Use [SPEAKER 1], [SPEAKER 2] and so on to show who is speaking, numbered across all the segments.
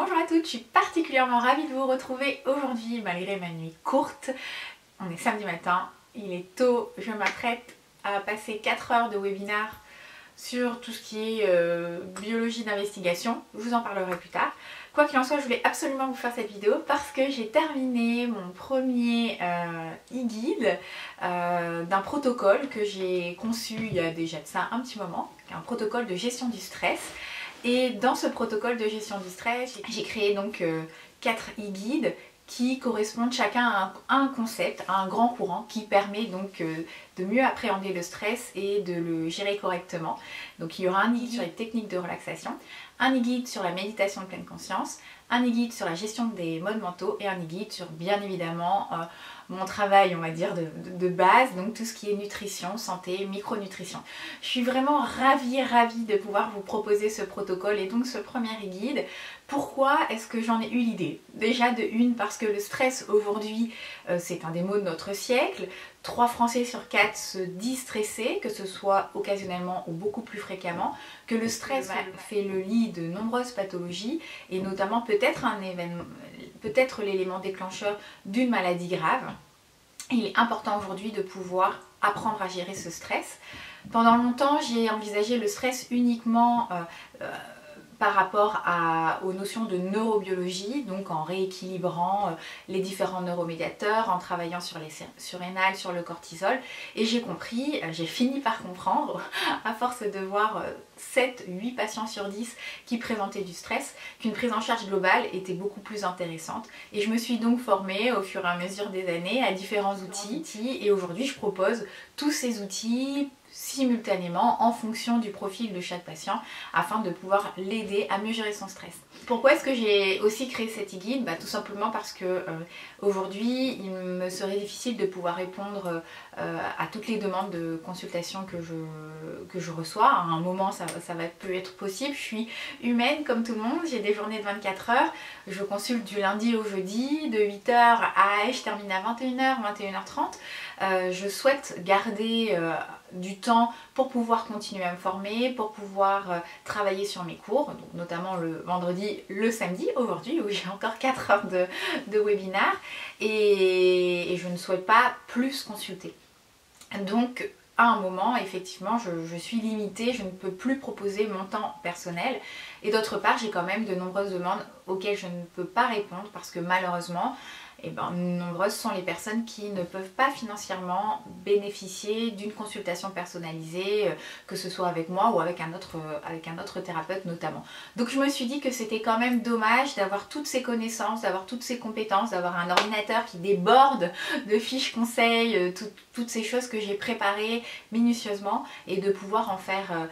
[SPEAKER 1] Bonjour à toutes, je suis particulièrement ravie de vous retrouver aujourd'hui malgré ma nuit courte. On est samedi matin, il est tôt, je m'apprête à passer 4 heures de webinaire sur tout ce qui est biologie d'investigation. Je vous en parlerai plus tard. Quoi qu'il en soit, je voulais absolument vous faire cette vidéo parce que j'ai terminé mon premier e-guide d'un protocole que j'ai conçu il y a déjà de ça un petit moment, un protocole de gestion du stress. Et dans ce protocole de gestion du stress, j'ai créé donc 4 e-guides qui correspondent chacun à un concept, à un grand courant qui permet donc de mieux appréhender le stress et de le gérer correctement. Donc il y aura un e-guide sur les techniques de relaxation, un e-guide sur la méditation de pleine conscience, un e-guide sur la gestion des modes mentaux et un e-guide sur bien évidemment mon travail, on va dire, de base, donc tout ce qui est nutrition, santé, micronutrition. Je suis vraiment ravie de pouvoir vous proposer ce protocole et donc ce premier e-guide. Pourquoi est-ce que j'en ai eu l'idée? Déjà de une, parce que le stress aujourd'hui, c'est un des maux de notre siècle. 3 Français sur 4 se disent stressés, que ce soit occasionnellement ou beaucoup plus fréquemment, que le stress fait le lit de nombreuses pathologies et notamment peut-être l'élément déclencheur d'une maladie grave. Il est important aujourd'hui de pouvoir apprendre à gérer ce stress. Pendant longtemps, j'ai envisagé le stress uniquement par rapport aux notions de neurobiologie, donc en rééquilibrant les différents neuromédiateurs, en travaillant sur les surrénales, sur le cortisol. Et j'ai compris, j'ai fini par comprendre, à force de voir 7-8 patients sur 10 qui présentaient du stress, qu'une prise en charge globale était beaucoup plus intéressante. Et je me suis donc formée au fur et à mesure des années à différents outils. Et aujourd'hui, je propose tous ces outils simultanément en fonction du profil de chaque patient afin de pouvoir l'aider à mieux gérer son stress. Pourquoi est-ce que j'ai aussi créé cet e-guide? Tout simplement parce que aujourd'hui il me serait difficile de pouvoir répondre à toutes les demandes de consultation que je reçois. À un moment ça peut être possible, je suis humaine comme tout le monde, j'ai des journées de 24 heures, je consulte du lundi au jeudi de 8h à je termine à 21h, 21h30. Je souhaite garder du temps pour pouvoir continuer à me former, pour pouvoir travailler sur mes cours, donc notamment le vendredi, le samedi, aujourd'hui où j'ai encore 4 heures de webinaire et je ne souhaite pas plus consulter. Donc à un moment, effectivement, je suis limitée, je ne peux plus proposer mon temps personnel et d'autre part, j'ai quand même de nombreuses demandes auxquelles je ne peux pas répondre parce que malheureusement, nombreuses sont les personnes qui ne peuvent pas financièrement bénéficier d'une consultation personnalisée, que ce soit avec moi ou avec un autre thérapeute notamment. Donc je me suis dit que c'était quand même dommage d'avoir toutes ces connaissances, d'avoir toutes ces compétences, d'avoir un ordinateur qui déborde de fiches conseils, toutes ces choses que j'ai préparées minutieusement et de pouvoir en faire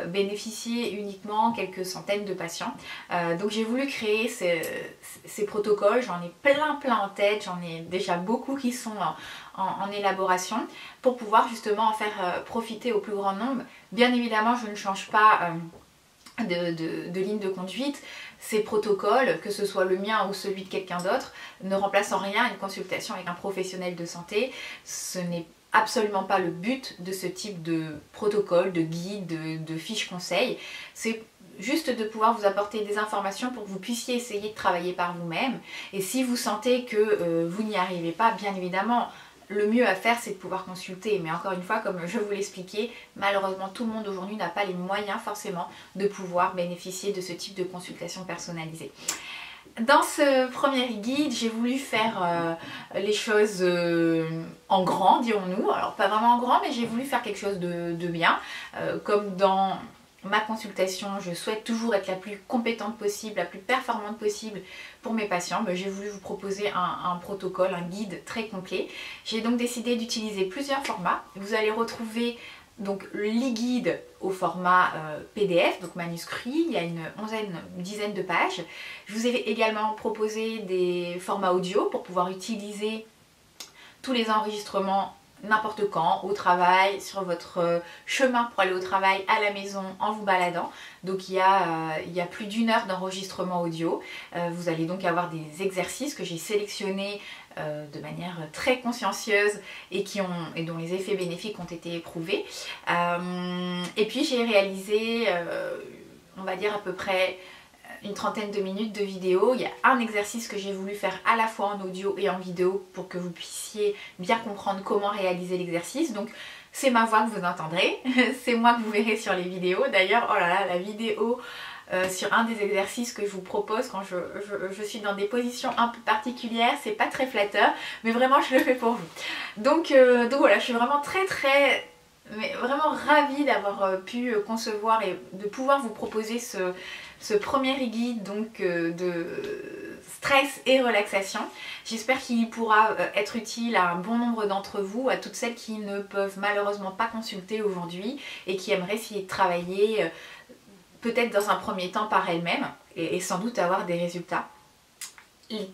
[SPEAKER 1] bénéficier uniquement quelques centaines de patients. Donc j'ai voulu créer ces protocoles, j'en ai plein en tête, j'en ai déjà beaucoup qui sont en élaboration pour pouvoir justement en faire profiter au plus grand nombre. Bien évidemment, je ne change pas de ligne de conduite. Ces protocoles, que ce soit le mien ou celui de quelqu'un d'autre, ne remplacent en rien une consultation avec un professionnel de santé. Ce n'est absolument pas le but de ce type de protocole, de guide, de fiche conseil. C'est juste de pouvoir vous apporter des informations pour que vous puissiez essayer de travailler par vous-même. Et si vous sentez que vous n'y arrivez pas, bien évidemment, le mieux à faire c'est de pouvoir consulter. Mais encore une fois, comme je vous l'expliquais, malheureusement tout le monde aujourd'hui n'a pas les moyens forcément de pouvoir bénéficier de ce type de consultation personnalisée. Dans ce premier guide, j'ai voulu faire les choses en grand, dirons-nous. Alors pas vraiment en grand, mais j'ai voulu faire quelque chose de bien. Comme dans ma consultation, je souhaite toujours être la plus compétente possible, la plus performante possible pour mes patients. J'ai voulu vous proposer un protocole, un guide très complet. J'ai donc décidé d'utiliser plusieurs formats. Vous allez retrouver donc l'e-guide au format PDF, donc manuscrit, il y a une dizaine de pages. Je vous ai également proposé des formats audio pour pouvoir utiliser tous les enregistrements n'importe quand, au travail, sur votre chemin pour aller au travail, à la maison, en vous baladant. Donc il y a plus d'1 heure d'enregistrement audio. Vous allez donc avoir des exercices que j'ai sélectionnés de manière très consciencieuse et dont les effets bénéfiques ont été éprouvés. Et puis j'ai réalisé, on va dire à peu près une trentaine de minutes de vidéo. Il y a un exercice que j'ai voulu faire à la fois en audio et en vidéo pour que vous puissiez bien comprendre comment réaliser l'exercice. Donc c'est ma voix que vous entendrez, c'est moi que vous verrez sur les vidéos. D'ailleurs, oh là là, la vidéo sur un des exercices que je vous propose quand je suis dans des positions un peu particulières, c'est pas très flatteur, mais vraiment je le fais pour vous. Donc voilà, je suis vraiment mais vraiment ravie d'avoir pu concevoir et de pouvoir vous proposer ce premier e-guide donc de stress et relaxation. J'espère qu'il pourra être utile à un bon nombre d'entre vous, à toutes celles qui ne peuvent malheureusement pas consulter aujourd'hui et qui aimeraient essayer de travailler peut-être dans un premier temps par elles-mêmes et sans doute avoir des résultats.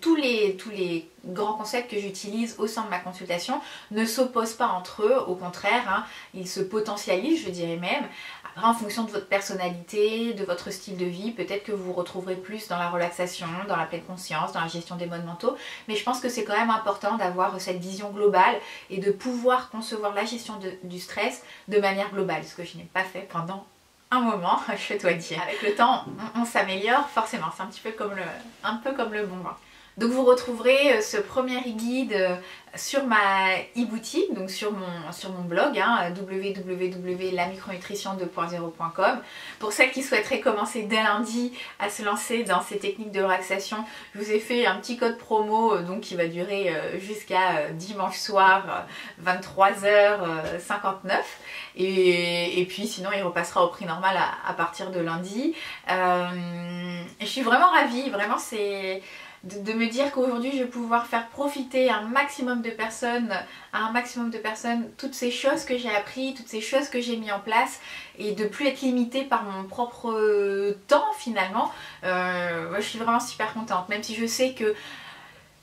[SPEAKER 1] Tous les grands concepts que j'utilise au sein de ma consultation ne s'opposent pas entre eux, au contraire, hein, ils se potentialisent, je dirais même. Après, en fonction de votre personnalité, de votre style de vie, peut-être que vous vous retrouverez plus dans la relaxation, dans la pleine conscience, dans la gestion des modes mentaux, mais je pense que c'est quand même important d'avoir cette vision globale et de pouvoir concevoir la gestion du stress de manière globale, ce que je n'ai pas fait pendant un moment, je dois dire. Avec le temps, on s'améliore forcément, c'est un peu comme le bon vin. Donc vous retrouverez ce premier e-guide sur ma e-boutique, donc sur mon blog, hein, www.lamicronutrition2.0.com. Pour celles qui souhaiteraient commencer dès lundi à se lancer dans ces techniques de relaxation, je vous ai fait un petit code promo donc qui va durer jusqu'à dimanche soir 23h59 et puis sinon il repassera au prix normal à partir de lundi. Je suis vraiment ravie, vraiment c'est de me dire qu'aujourd'hui je vais pouvoir faire profiter à un maximum de personnes, toutes ces choses que j'ai appris, toutes ces choses que j'ai mis en place et de plus être limitée par mon propre temps finalement. Je suis vraiment super contente, même si je sais que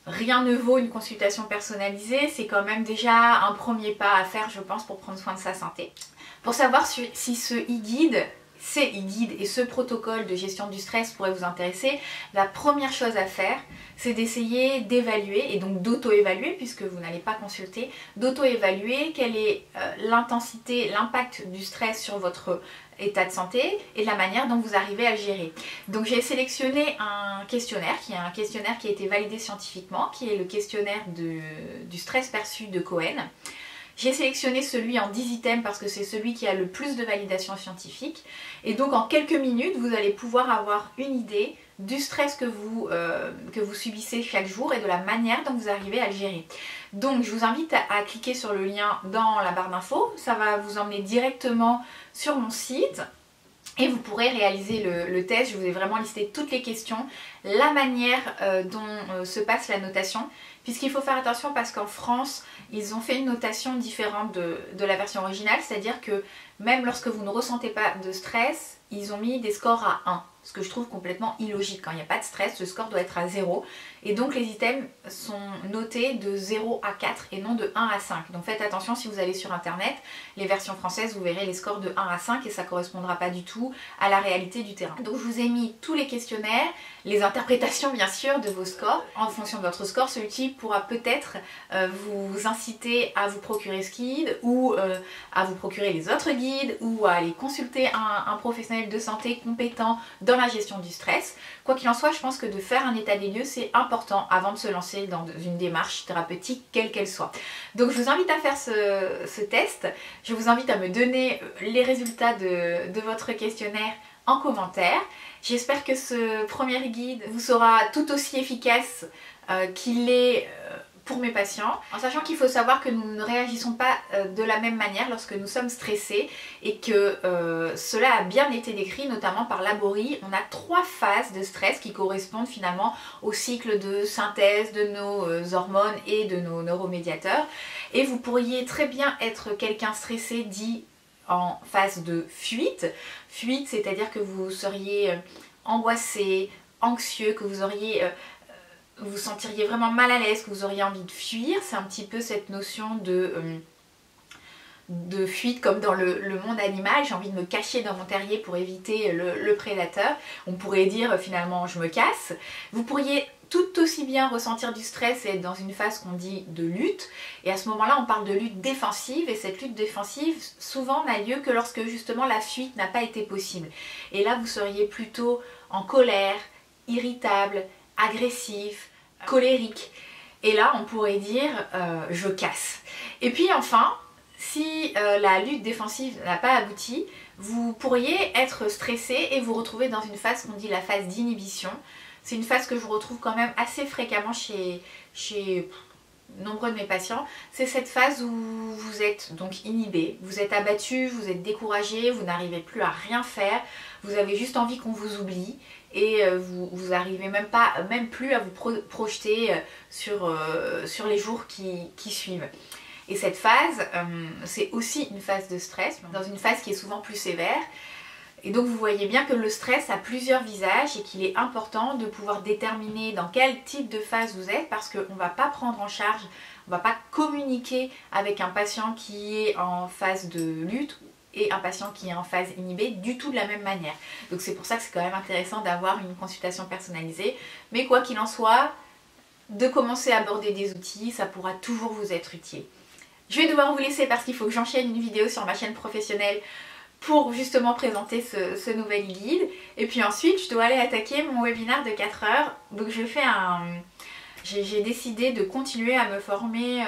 [SPEAKER 1] rien ne vaut une consultation personnalisée, c'est quand même déjà un premier pas à faire je pense pour prendre soin de sa santé. Pour savoir si ces e-guides et ce protocole de gestion du stress pourrait vous intéresser, la première chose à faire, c'est d'essayer d'évaluer, et donc d'auto-évaluer, puisque vous n'allez pas consulter, d'auto-évaluer quelle est l'intensité, l'impact du stress sur votre état de santé et la manière dont vous arrivez à le gérer. Donc j'ai sélectionné un questionnaire qui a été validé scientifiquement, qui est le questionnaire du stress perçu de Cohen. J'ai sélectionné celui en 10 items parce que c'est celui qui a le plus de validation scientifique. Et donc en quelques minutes, vous allez pouvoir avoir une idée du stress que vous subissez chaque jour et de la manière dont vous arrivez à le gérer. Donc je vous invite à cliquer sur le lien dans la barre d'infos. Ça va vous emmener directement sur mon site. Et vous pourrez réaliser le test. Je vous ai vraiment listé toutes les questions, la manière dont se passe la notation. Puisqu'il faut faire attention parce qu'en France, ils ont fait une notation différente de la version originale. C'est-à-dire que même lorsque vous ne ressentez pas de stress, ils ont mis des scores à 1. Ce que je trouve complètement illogique. Quand il n'y a pas de stress, le score doit être à 0. Et donc les items sont notés de 0 à 4 et non de 1 à 5. Donc faites attention si vous allez sur internet, les versions françaises, vous verrez les scores de 1 à 5 et ça ne correspondra pas du tout à la réalité du terrain. Donc je vous ai mis tous les questionnaires, les interprétations bien sûr de vos scores. En fonction de votre score, celui-ci pourra peut-être vous inciter à vous procurer ce guide ou à vous procurer les autres guides ou à aller consulter un professionnel de santé compétent dans la gestion du stress. Quoi qu'il en soit, je pense que de faire un état des lieux, c'est important avant de se lancer dans une démarche thérapeutique, quelle qu'elle soit. Donc je vous invite à faire ce test. Je vous invite à me donner les résultats de votre questionnaire en commentaire. J'espère que ce premier guide vous sera tout aussi efficace qu'il est pour mes patients, en sachant qu'il faut savoir que nous ne réagissons pas de la même manière lorsque nous sommes stressés et que cela a bien été décrit notamment par Laborie. On a 3 phases de stress qui correspondent finalement au cycle de synthèse de nos hormones et de nos neuromédiateurs, et vous pourriez très bien être quelqu'un stressé dit en phase de fuite. Fuite, c'est-à-dire que vous seriez angoissé, anxieux, que vous vous sentiriez vraiment mal à l'aise, que vous auriez envie de fuir. C'est un petit peu cette notion de fuite comme dans le monde animal. J'ai envie de me cacher dans mon terrier pour éviter le prédateur. On pourrait dire finalement je me casse. Vous pourriez tout aussi bien ressentir du stress et être dans une phase qu'on dit de lutte, et à ce moment là on parle de lutte défensive, et cette lutte défensive souvent n'a lieu que lorsque justement la fuite n'a pas été possible, et là vous seriez plutôt en colère, irritable, agressif, colérique. Et là, on pourrait dire je casse. Et puis enfin, si la lutte défensive n'a pas abouti, vous pourriez être stressé et vous retrouver dans une phase qu'on dit la phase d'inhibition. C'est une phase que je retrouve quand même assez fréquemment chez nombreux de mes patients. C'est cette phase où vous êtes donc inhibé, vous êtes abattu, vous êtes découragé, vous n'arrivez plus à rien faire, vous avez juste envie qu'on vous oublie et vous n'arrivez même plus à vous projeter sur les jours qui suivent. Et cette phase, c'est aussi une phase de stress, dans une phase qui est souvent plus sévère. Et donc vous voyez bien que le stress a plusieurs visages et qu'il est important de pouvoir déterminer dans quel type de phase vous êtes, parce qu'on ne va pas prendre en charge, on ne va pas communiquer avec un patient qui est en phase de lutte et un patient qui est en phase inhibée du tout de la même manière. Donc c'est pour ça que c'est quand même intéressant d'avoir une consultation personnalisée. Mais quoi qu'il en soit, de commencer à aborder des outils, ça pourra toujours vous être utile. Je vais devoir vous laisser parce qu'il faut que j'enchaîne une vidéo sur ma chaîne professionnelle pour justement présenter ce nouvel e-guide. Et puis ensuite, je dois aller attaquer mon webinaire de 4 heures. Donc j'ai décidé de continuer à me former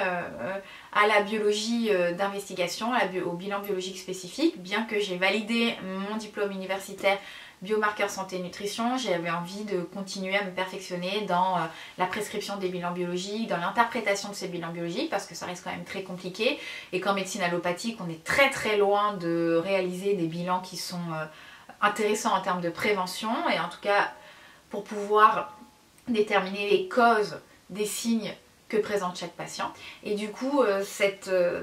[SPEAKER 1] à la biologie d'investigation, au bilan biologique spécifique, bien que j'ai validé mon diplôme universitaire biomarqueur santé et nutrition. J'avais envie de continuer à me perfectionner dans la prescription des bilans biologiques, dans l'interprétation de ces bilans biologiques, parce que ça reste quand même très compliqué et qu'en médecine allopathique on est très loin de réaliser des bilans qui sont intéressants en termes de prévention, et en tout cas pour pouvoir déterminer les causes des signes que présente chaque patient. Et du coup,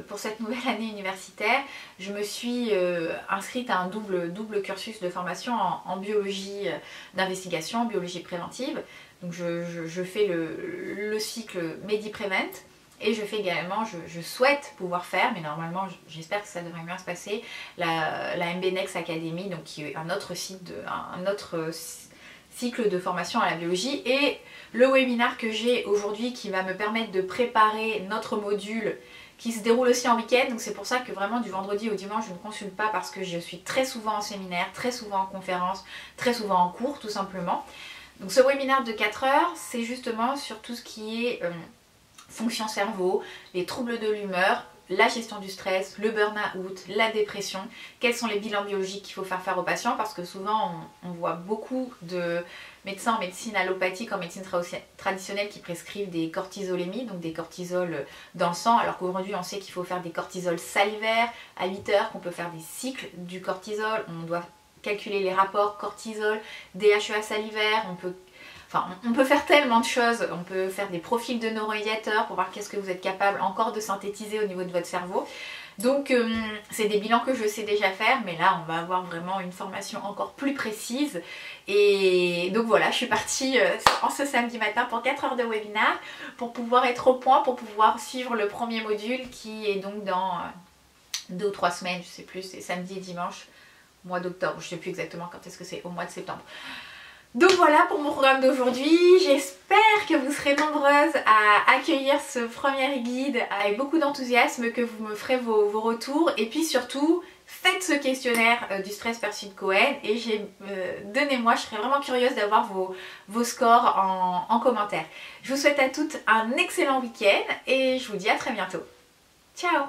[SPEAKER 1] pour cette nouvelle année universitaire, je me suis inscrite à un double cursus de formation en biologie d'investigation, en biologie préventive. Donc je fais le cycle MediPrevent et je fais également, je souhaite pouvoir faire, mais normalement j'espère que ça devrait bien se passer, la MBNex Academy, donc qui est un autre cycle de formation à la biologie, et le webinaire que j'ai aujourd'hui qui va me permettre de préparer notre module qui se déroule aussi en week-end. Donc c'est pour ça que vraiment du vendredi au dimanche je ne consulte pas, parce que je suis très souvent en séminaire, très souvent en conférence, très souvent en cours tout simplement. Donc ce webinaire de 4 heures, c'est justement sur tout ce qui est fonction cerveau, les troubles de l'humeur, la gestion du stress, le burn-out, la dépression, quels sont les bilans biologiques qu'il faut faire aux patients, parce que souvent on voit beaucoup de médecins en médecine allopathique, en médecine traditionnelle qui prescrivent des cortisolémies, donc des cortisols dans le sang, alors qu'aujourd'hui on sait qu'il faut faire des cortisols salivaires à 8 heures, qu'on peut faire des cycles du cortisol, on doit calculer les rapports cortisol, DHEA salivaire, on peut faire tellement de choses, on peut faire des profils de neuromédiateurs pour voir qu'est-ce que vous êtes capable encore de synthétiser au niveau de votre cerveau. Donc c'est des bilans que je sais déjà faire, mais là on va avoir vraiment une formation encore plus précise. Et donc voilà, je suis partie en ce samedi matin pour 4 heures de webinaire pour pouvoir être au point, pour pouvoir suivre le premier module qui est donc dans 2 ou 3 semaines, je sais plus, c'est samedi et dimanche, mois d'octobre, je sais plus exactement quand est-ce que c'est, au mois de septembre. Donc voilà pour mon programme d'aujourd'hui, j'espère que vous serez nombreuses à accueillir ce premier guide avec beaucoup d'enthousiasme, que vous me ferez vos retours, et puis surtout faites ce questionnaire du stress perçu de Cohen et donnez-moi, je serais vraiment curieuse d'avoir vos scores en commentaire. Je vous souhaite à toutes un excellent week-end et je vous dis à très bientôt. Ciao!